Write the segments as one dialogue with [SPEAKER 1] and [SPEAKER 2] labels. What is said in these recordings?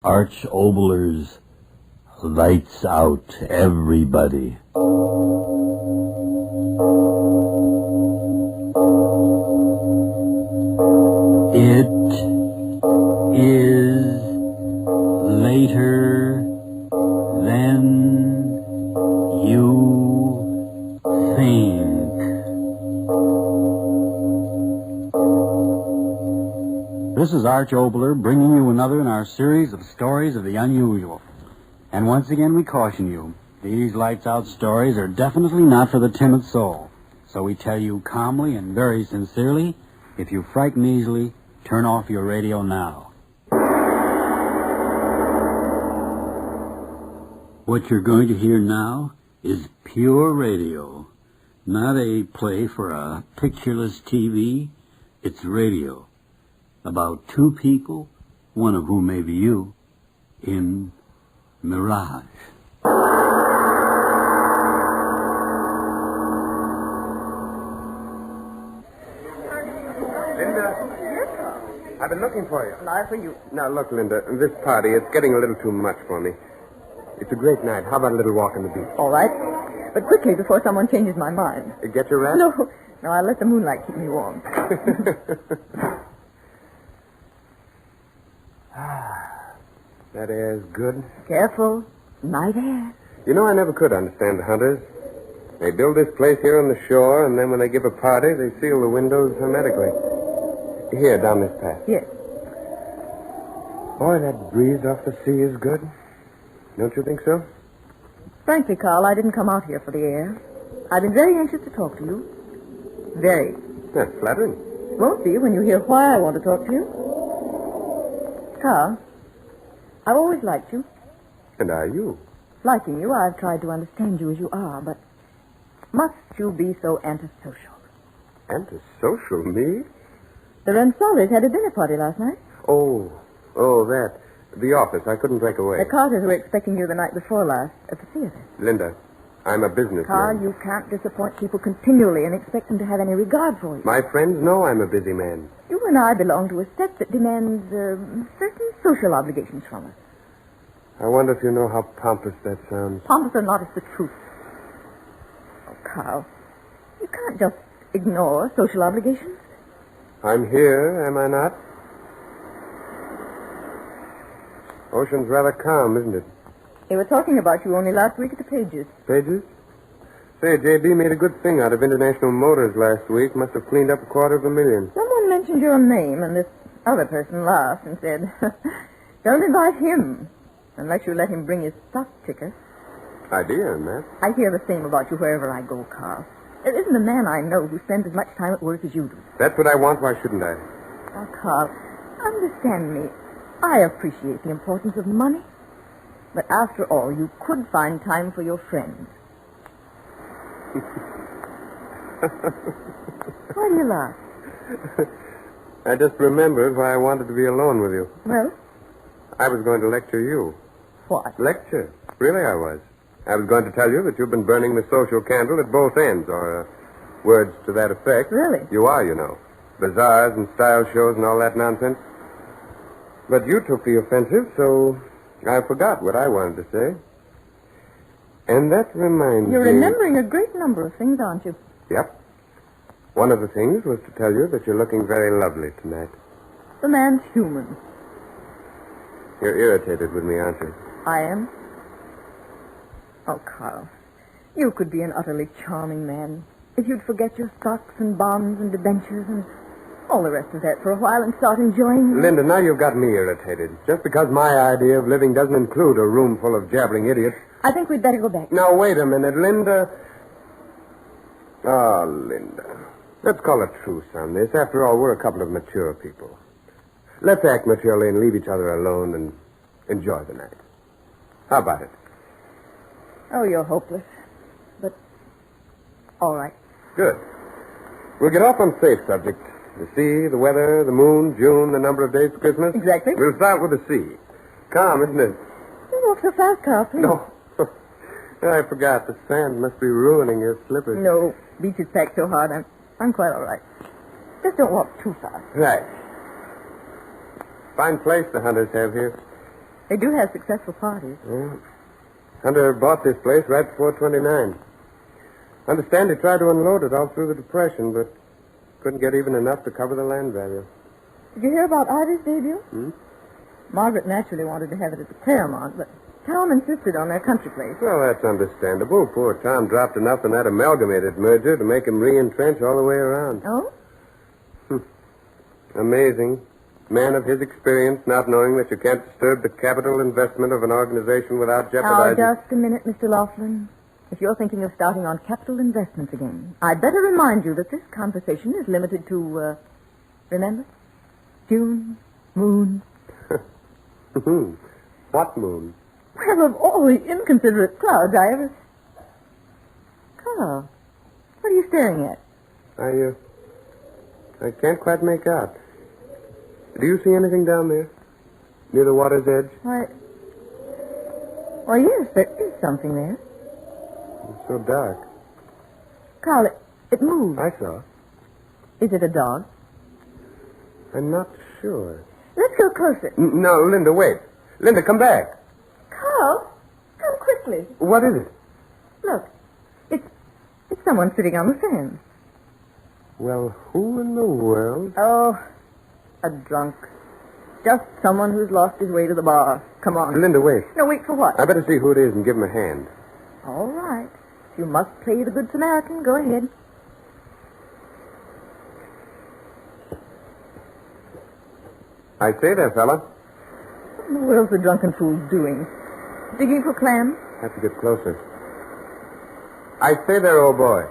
[SPEAKER 1] Arch Obler's Lights Out, Everybody. It is later than you think. This is Arch Obler bringing you another in our series of stories of the unusual. And once again we caution you, these lights out stories are definitely not for the timid soul. So we tell you calmly and very sincerely, if you frighten easily, turn off your radio now. What you're going to hear now is pure radio, not a play for a pictureless TV. It's radio. About two people, one of whom may be you, in Mirage.
[SPEAKER 2] Linda, I've been looking for you.
[SPEAKER 3] Not for you.
[SPEAKER 2] Now, look, Linda, this party, it's getting a little too much for me. It's a great night. How about a little walk on the beach?
[SPEAKER 3] All right. But quickly, before someone changes my mind.
[SPEAKER 2] Get your wrap?
[SPEAKER 3] No, I'll let the moonlight keep me warm.
[SPEAKER 2] That air's good.
[SPEAKER 3] Careful. Night air.
[SPEAKER 2] You know, I never could understand the hunters. They build this place here on the shore, and then when they give a party, they seal the windows hermetically. Here, down this path.
[SPEAKER 3] Yes.
[SPEAKER 2] Boy, that breeze off the sea is good. Don't you think so?
[SPEAKER 3] Frankly, Carl, I didn't come out here for the air. I've been very anxious to talk to you. Very.
[SPEAKER 2] That's flattering.
[SPEAKER 3] Won't be when you hear why I want to talk to you. Carl, I've always liked you.
[SPEAKER 2] And are you?
[SPEAKER 3] Liking you, I've tried to understand you as you are, but must you be so antisocial?
[SPEAKER 2] Antisocial, me?
[SPEAKER 3] The Rensselaers had a dinner party last night.
[SPEAKER 2] Oh, that. The office. I couldn't break away.
[SPEAKER 3] The Carters were expecting you the night before last at the theater.
[SPEAKER 2] Linda, I'm a businessman.
[SPEAKER 3] Carl, you can't disappoint people continually and expect them to have any regard for you.
[SPEAKER 2] My friends know I'm a busy man.
[SPEAKER 3] You and I belong to a set that demands certain social obligations from us.
[SPEAKER 2] I wonder if you know how pompous that sounds.
[SPEAKER 3] Pompous or not, it's the truth. Oh, Carl, you can't just ignore social obligations.
[SPEAKER 2] I'm here, am I not? Ocean's rather calm, isn't it?
[SPEAKER 3] They were talking about you only last week at the Pages.
[SPEAKER 2] Pages? Say, J.B. made a good thing out of International Motors last week. Must have cleaned up $250,000.
[SPEAKER 3] Someone mentioned your name, and this other person laughed and said, don't invite him unless you let him bring his stock ticker.
[SPEAKER 2] Idea, Matt.
[SPEAKER 3] I hear the same about you wherever I go, Carl. There isn't a man I know who spends as much time at work as you do.
[SPEAKER 2] That's what I want. Why shouldn't I?
[SPEAKER 3] Now, Carl, understand me. I appreciate the importance of money. But after all, you could find time for your friends. Why do you laugh?
[SPEAKER 2] I just remembered why I wanted to be alone with you.
[SPEAKER 3] Well?
[SPEAKER 2] I was going to lecture you.
[SPEAKER 3] What?
[SPEAKER 2] Lecture? Really, I was. I was going to tell you that you've been burning the social candle at both ends, or words to that effect.
[SPEAKER 3] Really?
[SPEAKER 2] You are, you know. Bazaars and style shows and all that nonsense. But you took the offensive, so I forgot what I wanted to say. And that reminds
[SPEAKER 3] You're
[SPEAKER 2] me...
[SPEAKER 3] remembering a great number of things, aren't you?
[SPEAKER 2] Yep. One of the things was to tell you that you're looking very lovely tonight.
[SPEAKER 3] The man's human.
[SPEAKER 2] You're irritated with me, aren't you?
[SPEAKER 3] I am. Oh, Carl, you could be an utterly charming man if you'd forget your stocks and bonds and debentures and all the rest of that for a while and start enjoying...
[SPEAKER 2] Linda, now you've got me irritated. Just because my idea of living doesn't include a room full of jabbering idiots.
[SPEAKER 3] I think we'd better go back.
[SPEAKER 2] Now, wait a minute, Linda. Oh, Linda. Let's call a truce on this. After all, we're a couple of mature people. Let's act maturely and leave each other alone and enjoy the night. How about it?
[SPEAKER 3] Oh, you're hopeless. But, all right.
[SPEAKER 2] Good. We'll get off on safe subject. The sea, the weather, the moon, June, the number of days for Christmas.
[SPEAKER 3] Exactly.
[SPEAKER 2] We'll start with the sea. Calm, isn't it?
[SPEAKER 3] Don't walk so fast, Carl, please.
[SPEAKER 2] No. I forgot. The sand must be ruining your slippers.
[SPEAKER 3] No. Beach is packed so hard. I'm quite all right. Just don't walk too fast.
[SPEAKER 2] Right. Fine place the hunters have here.
[SPEAKER 3] They do have successful parties.
[SPEAKER 2] Yeah. Hunter bought this place right before 29. Understand he tried to unload it all through the Depression, but couldn't get even enough to cover the land value.
[SPEAKER 3] Did you hear about Ivy's debut? Margaret naturally wanted to have it at the Paramount, but Tom insisted on their country place.
[SPEAKER 2] Well, that's understandable. Poor Tom dropped enough in that amalgamated merger to make him re-entrench all the way around.
[SPEAKER 3] Oh?
[SPEAKER 2] Amazing. Man of his experience, not knowing that you can't disturb the capital investment of an organization without jeopardizing...
[SPEAKER 3] Now, just a minute, Mr. Laughlin. If you're thinking of starting on capital investments again, I'd better remind you that this conversation is limited to, remember? June, moon.
[SPEAKER 2] What moon?
[SPEAKER 3] Well, of all the inconsiderate clouds I ever... Carl, what are you staring at?
[SPEAKER 2] I can't quite make out. Do you see anything down there? Near the water's edge?
[SPEAKER 3] Why, yes, there is something there.
[SPEAKER 2] It's so dark.
[SPEAKER 3] Carl, it moves.
[SPEAKER 2] I saw.
[SPEAKER 3] Is it a dog?
[SPEAKER 2] I'm not sure.
[SPEAKER 3] Let's go closer.
[SPEAKER 2] No, Linda, wait. Linda, come back.
[SPEAKER 3] Carl, come quickly.
[SPEAKER 2] What is it?
[SPEAKER 3] Look, it's someone sitting on the sand.
[SPEAKER 2] Well, who in the world?
[SPEAKER 3] Oh, a drunk. Just someone who's lost his way to the bar. Come on.
[SPEAKER 2] Linda, wait.
[SPEAKER 3] No, wait for what?
[SPEAKER 2] I better see who it is and give him a hand.
[SPEAKER 3] All right. If you must play the Good Samaritan, go ahead.
[SPEAKER 2] I say there, fella.
[SPEAKER 3] What in the world's the drunken fool doing? Digging for clams?
[SPEAKER 2] Have to get closer. I say there, old boy.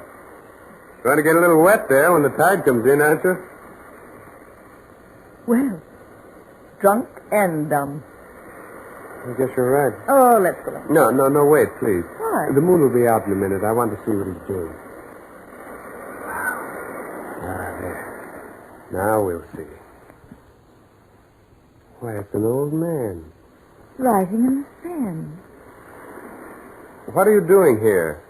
[SPEAKER 2] Going to get a little wet there when the tide comes in, aren't you?
[SPEAKER 3] Well, drunk and dumb.
[SPEAKER 2] I guess you're right.
[SPEAKER 3] Oh, let's go in.
[SPEAKER 2] No, wait, please.
[SPEAKER 3] What?
[SPEAKER 2] The moon will be out in a minute. I want to see what he's doing. There. Now we'll see. Why, it's an old man.
[SPEAKER 3] Writing in the sand.
[SPEAKER 2] What are you doing here?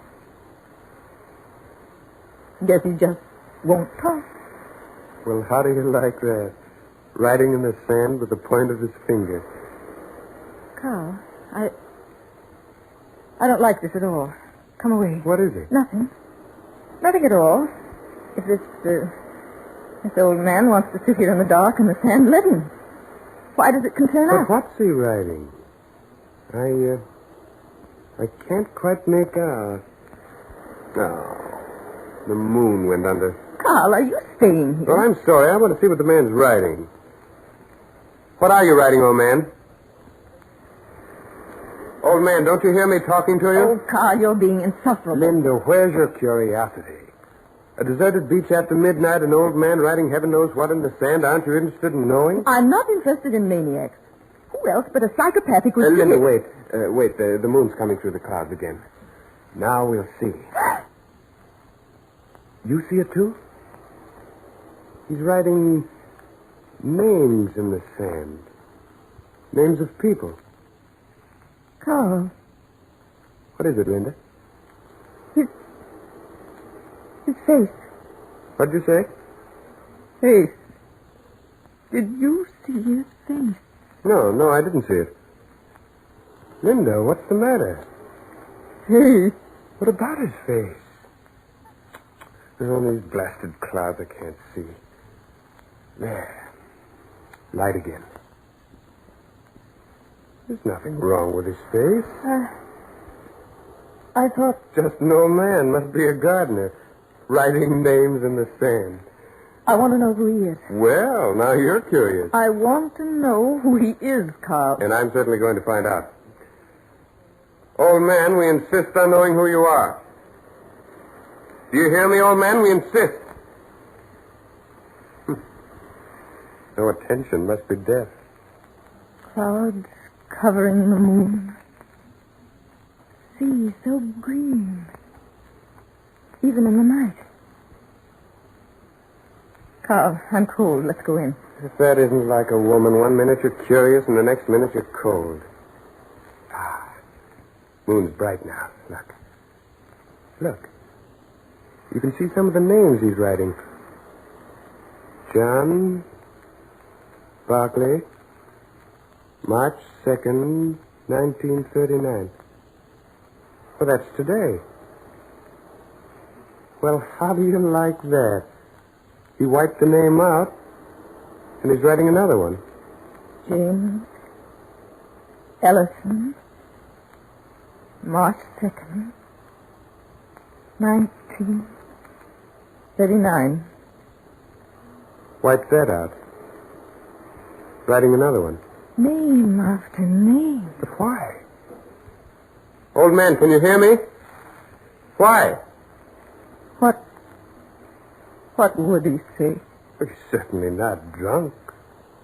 [SPEAKER 3] Guess he just won't talk.
[SPEAKER 2] Well, how do you like that? Writing in the sand with the point of his finger.
[SPEAKER 3] Carl, I don't like this at all. Come away.
[SPEAKER 2] What is it?
[SPEAKER 3] Nothing. Nothing at all. If this old man wants to sit here in the dark in the sand, let him. Why does it concern us?
[SPEAKER 2] But what's he writing? I can't quite make out. Oh, the moon went under.
[SPEAKER 3] Carl, are you staying here?
[SPEAKER 2] Well, I'm sorry. I want to see what the man's writing. What are you writing, old man? Old man, don't you hear me talking to you?
[SPEAKER 3] Oh, Carl, you're being insufferable.
[SPEAKER 2] Linda, where's your curiosity? A deserted beach after midnight, an old man writing heaven knows what in the sand. Aren't you interested in knowing?
[SPEAKER 3] I'm not interested in maniacs. Who else but a psychopathic would...
[SPEAKER 2] Linda, wait. The moon's coming through the clouds again. Now we'll see. You see it, too? He's writing names in the sand. Names of people.
[SPEAKER 3] Carl.
[SPEAKER 2] What is it, Linda?
[SPEAKER 3] His face.
[SPEAKER 2] What'd you say?
[SPEAKER 3] Face. Did you see his face?
[SPEAKER 2] No, I didn't see it. Linda, what's the matter?
[SPEAKER 3] Face.
[SPEAKER 2] What about his face? There's only these blasted clouds I can't see. There. Light again. There's nothing wrong with his face.
[SPEAKER 3] I thought...
[SPEAKER 2] Just an old man. Must be a gardener. Writing names in the sand.
[SPEAKER 3] I want to know who he is.
[SPEAKER 2] Well, now you're curious.
[SPEAKER 3] I want to know who he is, Carl.
[SPEAKER 2] And I'm certainly going to find out. Old man, we insist on knowing who you are. Do you hear me, old man? We insist. No attention. Must be deaf.
[SPEAKER 3] Clouds covering the moon. Sea so green. Even in the night. Carl, I'm cold. Let's go in.
[SPEAKER 2] If that isn't like a woman, 1 minute you're curious and the next minute you're cold. Moon's bright now. Look. You can see some of the names he's writing. John, Barclay, March 2nd, 1939. Well, that's today. Well, how do you like that? He wiped the name out, and he's writing another one.
[SPEAKER 3] James Ellison, March 2nd, 1939.
[SPEAKER 2] Wiped that out. Writing another one.
[SPEAKER 3] Name after name.
[SPEAKER 2] But why? Old man, can you hear me? Why?
[SPEAKER 3] What would he say?
[SPEAKER 2] He's certainly not drunk.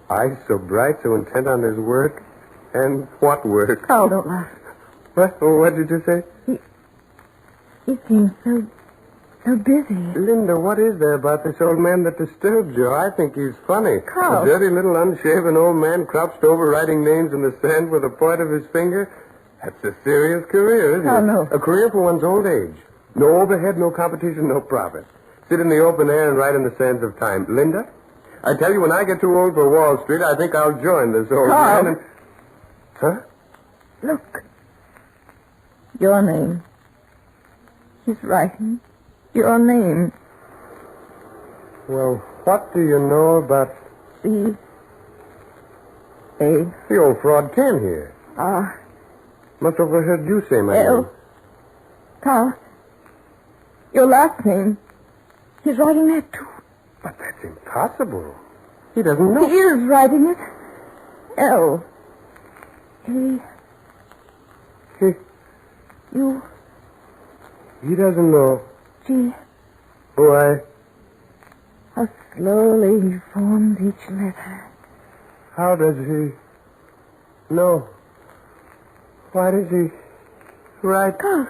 [SPEAKER 2] Eyes so bright, so intent on his work. And what work?
[SPEAKER 3] Carl, don't laugh.
[SPEAKER 2] What? Oh, what did you say?
[SPEAKER 3] He seems so busy.
[SPEAKER 2] Linda, what is there about this old man that disturbs you? I think he's funny.
[SPEAKER 3] Carl.
[SPEAKER 2] A dirty little unshaven old man crouched over writing names in the sand with the point of his finger. That's a serious career, isn't it?
[SPEAKER 3] Oh, no.
[SPEAKER 2] A career for one's old age. No overhead, no competition, no profit. Sit in the open air and write in the sands of time. Linda, I tell you, when I get too old for Wall Street, I think I'll join this old
[SPEAKER 3] Carl.
[SPEAKER 2] man and... Huh?
[SPEAKER 3] Look. Your name. He's writing your name.
[SPEAKER 2] Well, what do you know about...
[SPEAKER 3] C-A.
[SPEAKER 2] The old fraud Ken here. Must have overheard you say my
[SPEAKER 3] L.
[SPEAKER 2] name.
[SPEAKER 3] Carl. Your last name. He's writing that, too.
[SPEAKER 2] But that's impossible. He doesn't know.
[SPEAKER 3] He is writing it. L. A.
[SPEAKER 2] He
[SPEAKER 3] U.
[SPEAKER 2] doesn't know.
[SPEAKER 3] G.
[SPEAKER 2] Why?
[SPEAKER 3] How slowly he forms each letter.
[SPEAKER 2] How does he know? Why does he write?
[SPEAKER 3] Carl,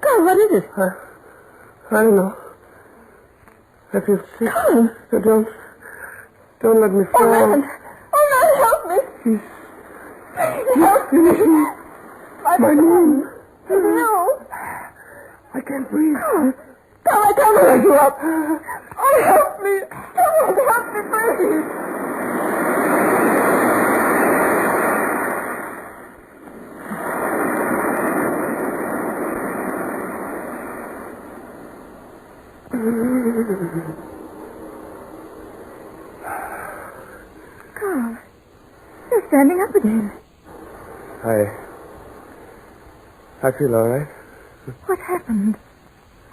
[SPEAKER 3] what is it?
[SPEAKER 2] I don't know. I feel sick.
[SPEAKER 3] Carl.
[SPEAKER 2] Don't let me fall.
[SPEAKER 3] Oh, man, help me. Help me.
[SPEAKER 2] My name.
[SPEAKER 3] No.
[SPEAKER 2] I can't breathe.
[SPEAKER 3] Carl, I can't let you up. Oh, help me. Come on, help me, please. Carl, you're standing up again.
[SPEAKER 2] I feel all right.
[SPEAKER 3] What happened?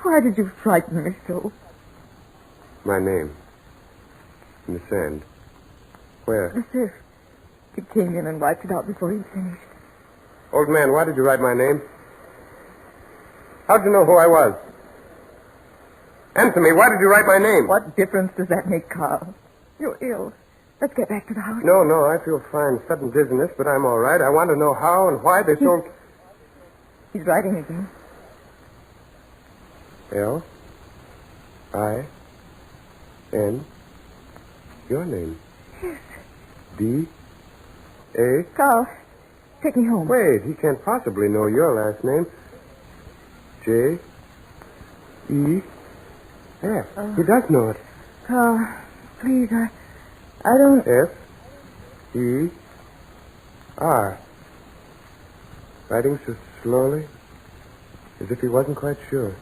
[SPEAKER 3] Why did you frighten me so?
[SPEAKER 2] My name. In the sand. Where?
[SPEAKER 3] The sift. He came in and wiped it out before he finished.
[SPEAKER 2] Old man, why did you write my name? How'd you know who I was? Answer me, why did you write my name?
[SPEAKER 3] What difference does that make, Carl? You're ill. Let's get back to the house.
[SPEAKER 2] No, I feel fine. Sudden dizziness, but I'm all right. I want to know how and why they sold...
[SPEAKER 3] He's writing again.
[SPEAKER 2] L-I-N. Your name.
[SPEAKER 3] Yes.
[SPEAKER 2] D-A.
[SPEAKER 3] Carl, take me home.
[SPEAKER 2] Wait, he can't possibly know your last name. J-E-F. He does know it.
[SPEAKER 3] Carl, please, I don't...
[SPEAKER 2] F-E-R. Writing so slowly, as if he wasn't quite sure.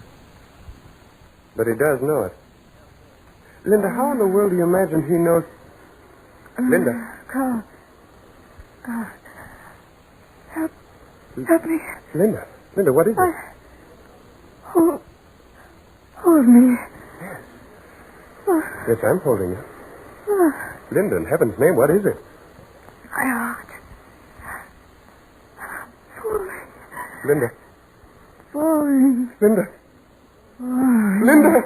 [SPEAKER 2] But he does know it. Linda, how in the world do you imagine he knows... Linda.
[SPEAKER 3] Carl, help me.
[SPEAKER 2] Linda, what is it?
[SPEAKER 3] Hold me.
[SPEAKER 2] Yes, I'm holding you. Linda, in heaven's name, what is it?
[SPEAKER 3] My heart. Falling.
[SPEAKER 2] Linda.
[SPEAKER 3] Falling.
[SPEAKER 2] Linda.
[SPEAKER 3] Falling.
[SPEAKER 2] Linda!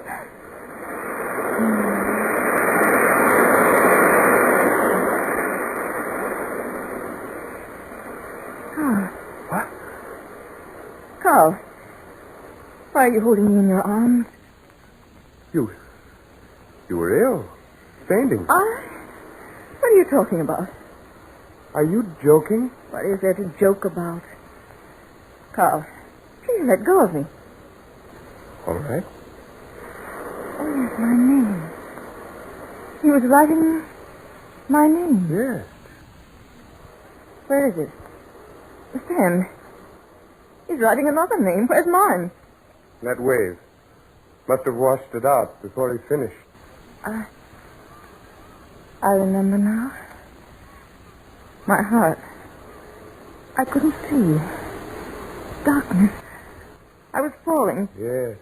[SPEAKER 3] Carl.
[SPEAKER 2] What?
[SPEAKER 3] Carl. Why are you holding me in your arms?
[SPEAKER 2] You were ill. Fainting.
[SPEAKER 3] What are you talking about?
[SPEAKER 2] Are you joking?
[SPEAKER 3] What is there to joke about? Carl, please let go of me.
[SPEAKER 2] All right.
[SPEAKER 3] Oh, yes, my name. He was writing my name.
[SPEAKER 2] Yes.
[SPEAKER 3] Where is it? The sand. He's writing another name. Where's mine?
[SPEAKER 2] That wave. Must have washed it out before he finished.
[SPEAKER 3] I remember now. My heart. I couldn't see. Darkness. I was falling.
[SPEAKER 2] Yes.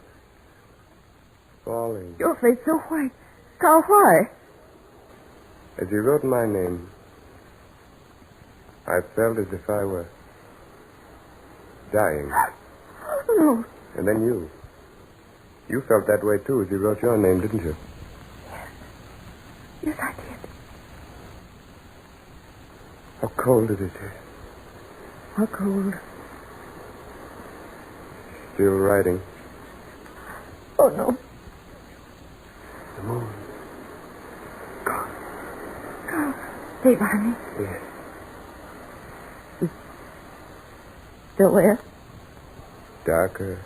[SPEAKER 2] Falling.
[SPEAKER 3] Your face so white. Carl, why?
[SPEAKER 2] As he wrote my name, I felt as if I were dying.
[SPEAKER 3] No.
[SPEAKER 2] And then you. You felt that way, too, as he wrote your name, didn't you?
[SPEAKER 3] Yes, I did.
[SPEAKER 2] How cold is it here?
[SPEAKER 3] How cold.
[SPEAKER 2] Still writing.
[SPEAKER 3] Oh, no.
[SPEAKER 2] The moon.
[SPEAKER 3] Carl, stay by me.
[SPEAKER 2] Yes.
[SPEAKER 3] Still there?
[SPEAKER 2] Darker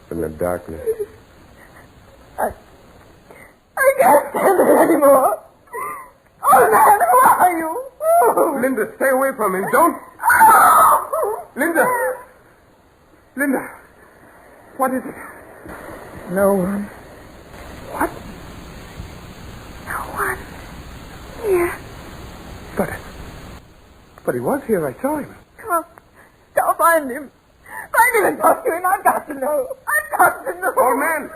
[SPEAKER 2] than the darkness.
[SPEAKER 3] I can't stand it anymore. Oh, man, who are you? Oh.
[SPEAKER 2] Linda, stay away from him. Don't.
[SPEAKER 3] Oh.
[SPEAKER 2] Linda! Linda! What is it?
[SPEAKER 3] No one.
[SPEAKER 2] What?
[SPEAKER 3] No one. Here.
[SPEAKER 2] But he was here. I saw him.
[SPEAKER 3] Come. I'll find him. Find him and talk to him. I've got to know. I've got to know.
[SPEAKER 2] Old man!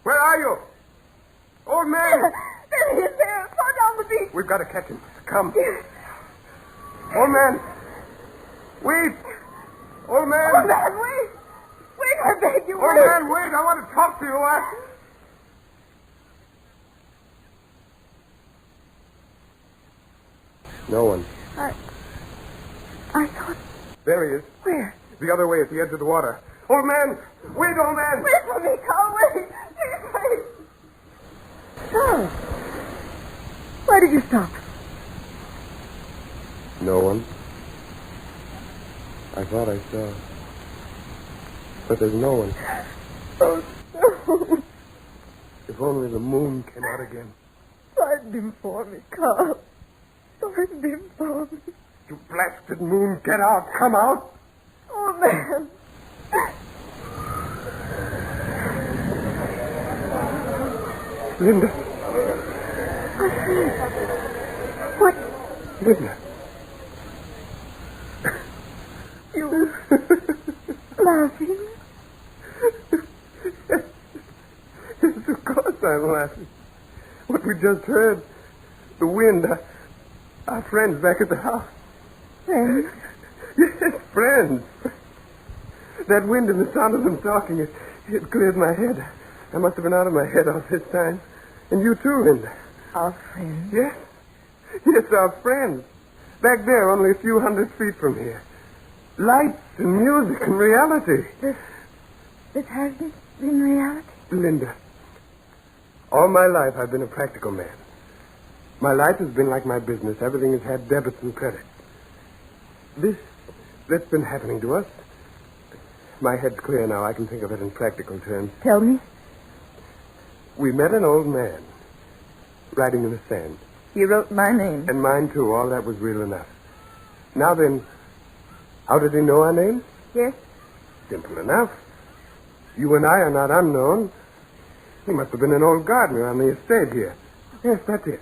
[SPEAKER 2] Where are you? Old man!
[SPEAKER 3] There he is there. Far down the beach.
[SPEAKER 2] We've got to catch him. Come. Old man! Wait! Old man!
[SPEAKER 3] Oh, man, wait. Wait, I beg you,
[SPEAKER 2] Old
[SPEAKER 3] wait.
[SPEAKER 2] man, wait! I want to talk to you. No one.
[SPEAKER 3] I thought...
[SPEAKER 2] There he is.
[SPEAKER 3] Where?
[SPEAKER 2] The other way at the edge of the water. Old man! Wait, old man!
[SPEAKER 3] Wait for me, Carl, wait. Please, wait. So, why did you stop?
[SPEAKER 2] No one. I thought I saw. But there's no one.
[SPEAKER 3] Oh, no.
[SPEAKER 2] If only the moon came out again.
[SPEAKER 3] Find him for me, Carl. Find him for me.
[SPEAKER 2] You blasted moon, get out. Come out.
[SPEAKER 3] Oh, man.
[SPEAKER 2] Linda.
[SPEAKER 3] What?
[SPEAKER 2] Linda.
[SPEAKER 3] You laughing?
[SPEAKER 2] Yes, of course I'm laughing. What we just heard. The wind. Our friends back at the house.
[SPEAKER 3] Friends?
[SPEAKER 2] Yes, friends. That wind and the sound of them talking, it cleared my head. I must have been out of my head all this time. And you too, Linda.
[SPEAKER 3] Our friends?
[SPEAKER 2] Yes. Yes, our friends. Back there, only a few hundred feet from here. Lights and music and reality.
[SPEAKER 3] This hasn't been reality?
[SPEAKER 2] Linda, all my life I've been a practical man. My life has been like my business. Everything has had debits and credits. That's been happening to us. My head's clear now. I can think of it in practical terms.
[SPEAKER 3] Tell me.
[SPEAKER 2] We met an old man writing in the sand.
[SPEAKER 3] He wrote my name.
[SPEAKER 2] And mine, too. All that was real enough. Now then, how did he know our names?
[SPEAKER 3] Yes?
[SPEAKER 2] Simple enough. You and I are not unknown. He must have been an old gardener on the estate here. Yes, that's it.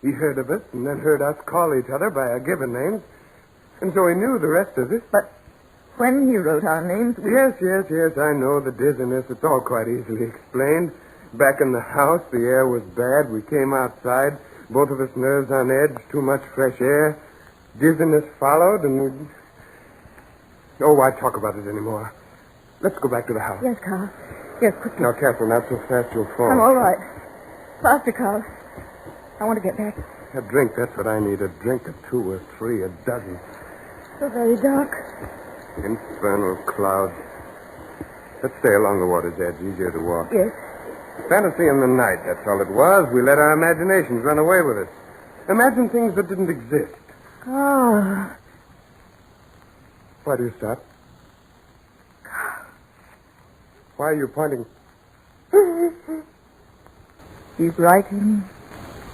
[SPEAKER 2] He heard of us and then heard us call each other by our given names. And so he knew the rest of it.
[SPEAKER 3] But when he wrote our names...
[SPEAKER 2] Yes, I know the dizziness. It's all quite easily explained. Back in the house, the air was bad. We came outside. Both of us nerves on edge. Too much fresh air. Dizziness followed, and we... Oh, why talk about it anymore? Let's go back to the house.
[SPEAKER 3] Yes, Carl. Yes, quickly.
[SPEAKER 2] Now, careful. Not so fast you'll fall.
[SPEAKER 3] I'm all right. Faster, Carl. I want to get back.
[SPEAKER 2] A drink, that's what I need. A drink, a 2 or 3, a dozen.
[SPEAKER 3] So very dark.
[SPEAKER 2] Infernal clouds. Let's stay along the water's edge. Easier to walk.
[SPEAKER 3] Yes.
[SPEAKER 2] Fantasy in the night, that's all it was. We let our imaginations run away with us. Imagine things that didn't exist.
[SPEAKER 3] Oh.
[SPEAKER 2] Why do you stop? Why are you pointing?
[SPEAKER 3] He's writing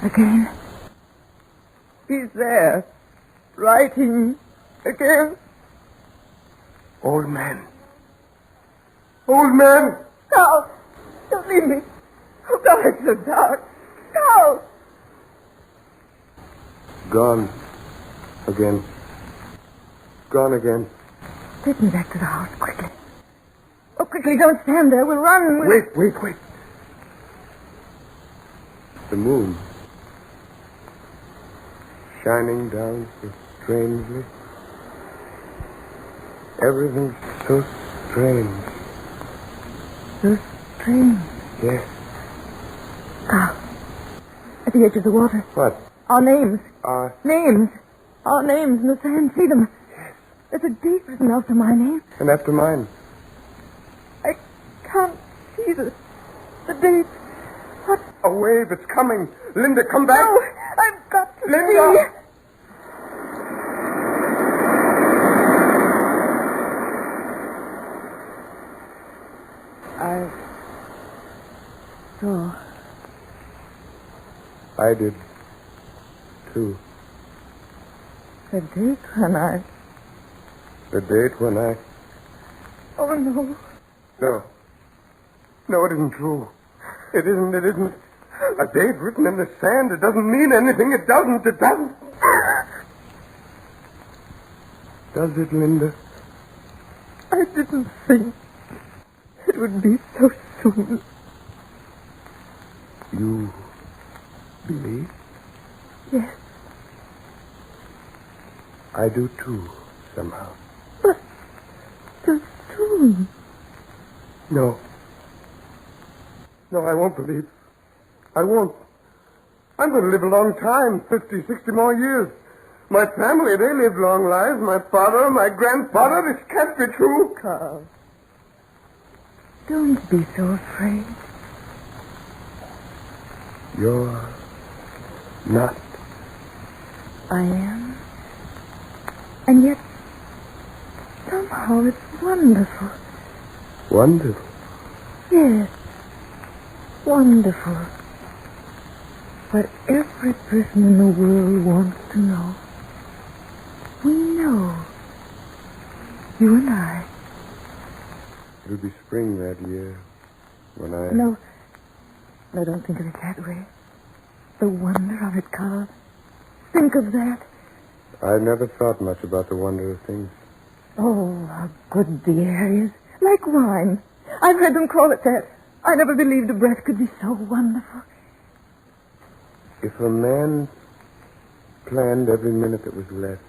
[SPEAKER 3] again. He's there. writing again.
[SPEAKER 2] Old man. Old man!
[SPEAKER 3] Carl, don't leave me. Oh, God, it's so dark. Carl!
[SPEAKER 2] Gone. Again. Gone again.
[SPEAKER 3] Take me back to the house, quickly. Oh, quickly, don't stand there. We'll run.
[SPEAKER 2] Wait. The moon. Shining down so strangely. Everything's so strange.
[SPEAKER 3] So strange.
[SPEAKER 2] Yes.
[SPEAKER 3] Carl, at the edge of the water.
[SPEAKER 2] What?
[SPEAKER 3] Our names.
[SPEAKER 2] Names.
[SPEAKER 3] Our names in the sand. See them.
[SPEAKER 2] Yes.
[SPEAKER 3] There's a date written after my name.
[SPEAKER 2] And after mine.
[SPEAKER 3] I can't see the date. What?
[SPEAKER 2] A wave, it's coming. Linda, come back.
[SPEAKER 3] No, I've got to
[SPEAKER 2] Linda!
[SPEAKER 3] see. I saw.
[SPEAKER 2] I did, too.
[SPEAKER 3] The date when I...
[SPEAKER 2] The date when I...
[SPEAKER 3] Oh, no.
[SPEAKER 2] No. No, it isn't true. It isn't. A date written in the sand, it doesn't mean anything. It doesn't. Does it, Linda?
[SPEAKER 3] I didn't think it would be so soon.
[SPEAKER 2] You believe?
[SPEAKER 3] Yes,
[SPEAKER 2] I do, too, somehow.
[SPEAKER 3] but so soon.
[SPEAKER 2] No. No, I won't believe. I won't. I'm going to live a long time, 50, 60 more years. My family, they lived long lives. My father, my grandfather, this can't be true.
[SPEAKER 3] Carl, don't be so afraid.
[SPEAKER 2] You're not.
[SPEAKER 3] I am. And yet, somehow it's wonderful.
[SPEAKER 2] Wonderful.
[SPEAKER 3] Yes, wonderful. What every person in the world wants to know. We know. You and I.
[SPEAKER 2] It'll be spring that year when I...
[SPEAKER 3] No, don't think of it that way. The wonder of it, Carl. Think of that.
[SPEAKER 2] I never thought much about the wonder of things.
[SPEAKER 3] Oh, how good the air is. Like wine. I've heard them call it that. I never believed a breath could be so wonderful.
[SPEAKER 2] If a man planned every minute that was left,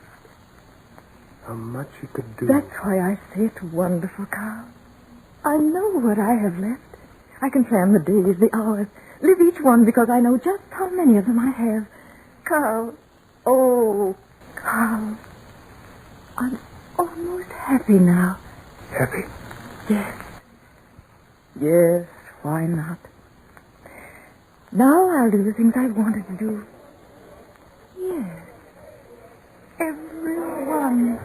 [SPEAKER 2] how much he could do.
[SPEAKER 3] That's why I say it's wonderful, Carl. I know what I have left. I can plan the days, the hours, live each one because I know just how many of them I have. Carl, oh, Carl, I'm almost happy now.
[SPEAKER 2] Happy?
[SPEAKER 3] Yes. Yes, why not? Now I'll do the things I've wanted to do. Yes. Every one.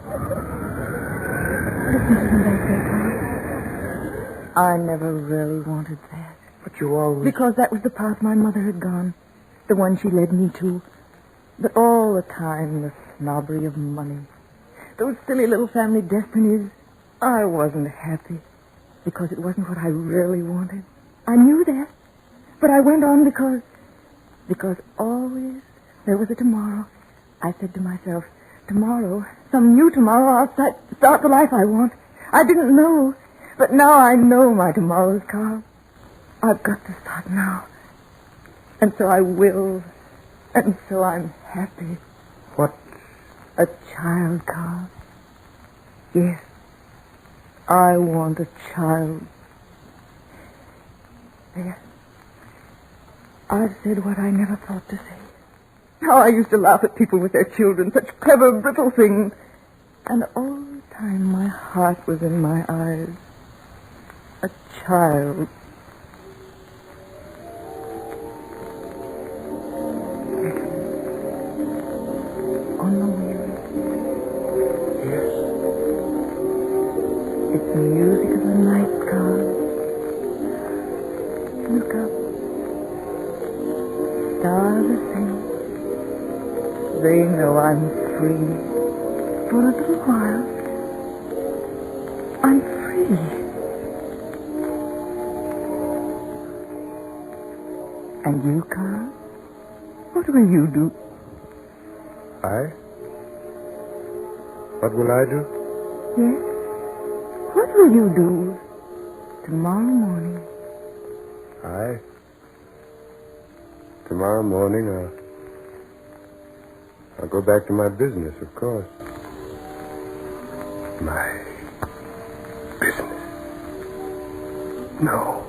[SPEAKER 3] Listen to them back there, Carl. I never really wanted that.
[SPEAKER 2] But you always...
[SPEAKER 3] Because that was the path my mother had gone. The one she led me to. But all the time, the snobbery of money. Those silly little family destinies. I wasn't happy. Because it wasn't what I really wanted. I knew that. But I went on because always there was a tomorrow. I said to myself, tomorrow, some new tomorrow, I'll start the life I want. I didn't know. But now I know my tomorrows, Carl. I've got to start now. And so I will. And so I'm happy.
[SPEAKER 2] What?
[SPEAKER 3] A child, Carl. Yes. I want a child. There. I've said what I never thought to say. How I used to laugh at people with their children, such clever, brittle things. And all the time my heart was in my eyes. A child. On the wheel.
[SPEAKER 2] Yes.
[SPEAKER 3] It's the music of the night, Carl. Look up. Stars are singing. They know I'm free. For a little while, I'm free. And you, Carl? What will you do?
[SPEAKER 2] I? What will I do?
[SPEAKER 3] Yes? What will you do tomorrow morning?
[SPEAKER 2] Tomorrow morning, I'll go back to my business, of course. My business. No.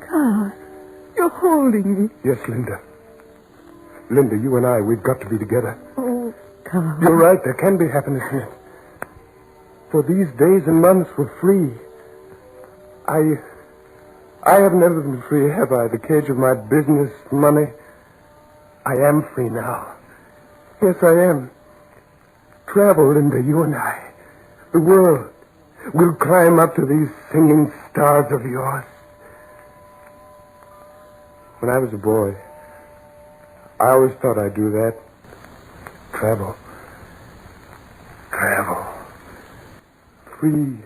[SPEAKER 3] Carl, you're holding me.
[SPEAKER 2] Yes, Linda. Linda, you and I, we've got to be together.
[SPEAKER 3] Oh, Carl.
[SPEAKER 2] You're right, there can be happiness in it. For these days and months were free. I have never been free, have I? The cage of my business, money. I am free now. Yes, I am. Travel, Linda, you and I. The world. We'll climb up to these singing stars of yours. When I was a boy, I always thought I'd do that. Travel. Free.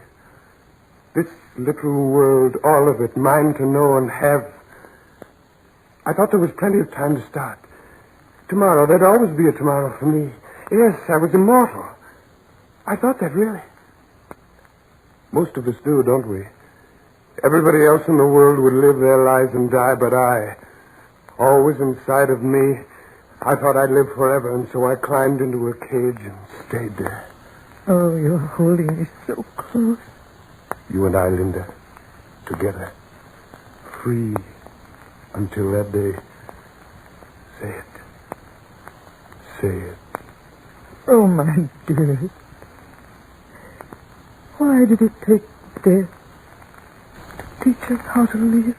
[SPEAKER 2] This little world, all of it, mine to know and have. I thought there was plenty of time to start. Tomorrow, there'd always be a tomorrow for me. Yes, I was immortal. I thought that, really. Most of us do, don't we? Everybody else in the world would live their lives and die, but I, always inside of me, I thought I'd live forever, and so I climbed into a cage and stayed there.
[SPEAKER 3] Oh, you're holding me so close.
[SPEAKER 2] You and I, Linda, together, free until that day. Say it. Say it.
[SPEAKER 3] Oh, my dearest. Why did it take death to teach us how to live?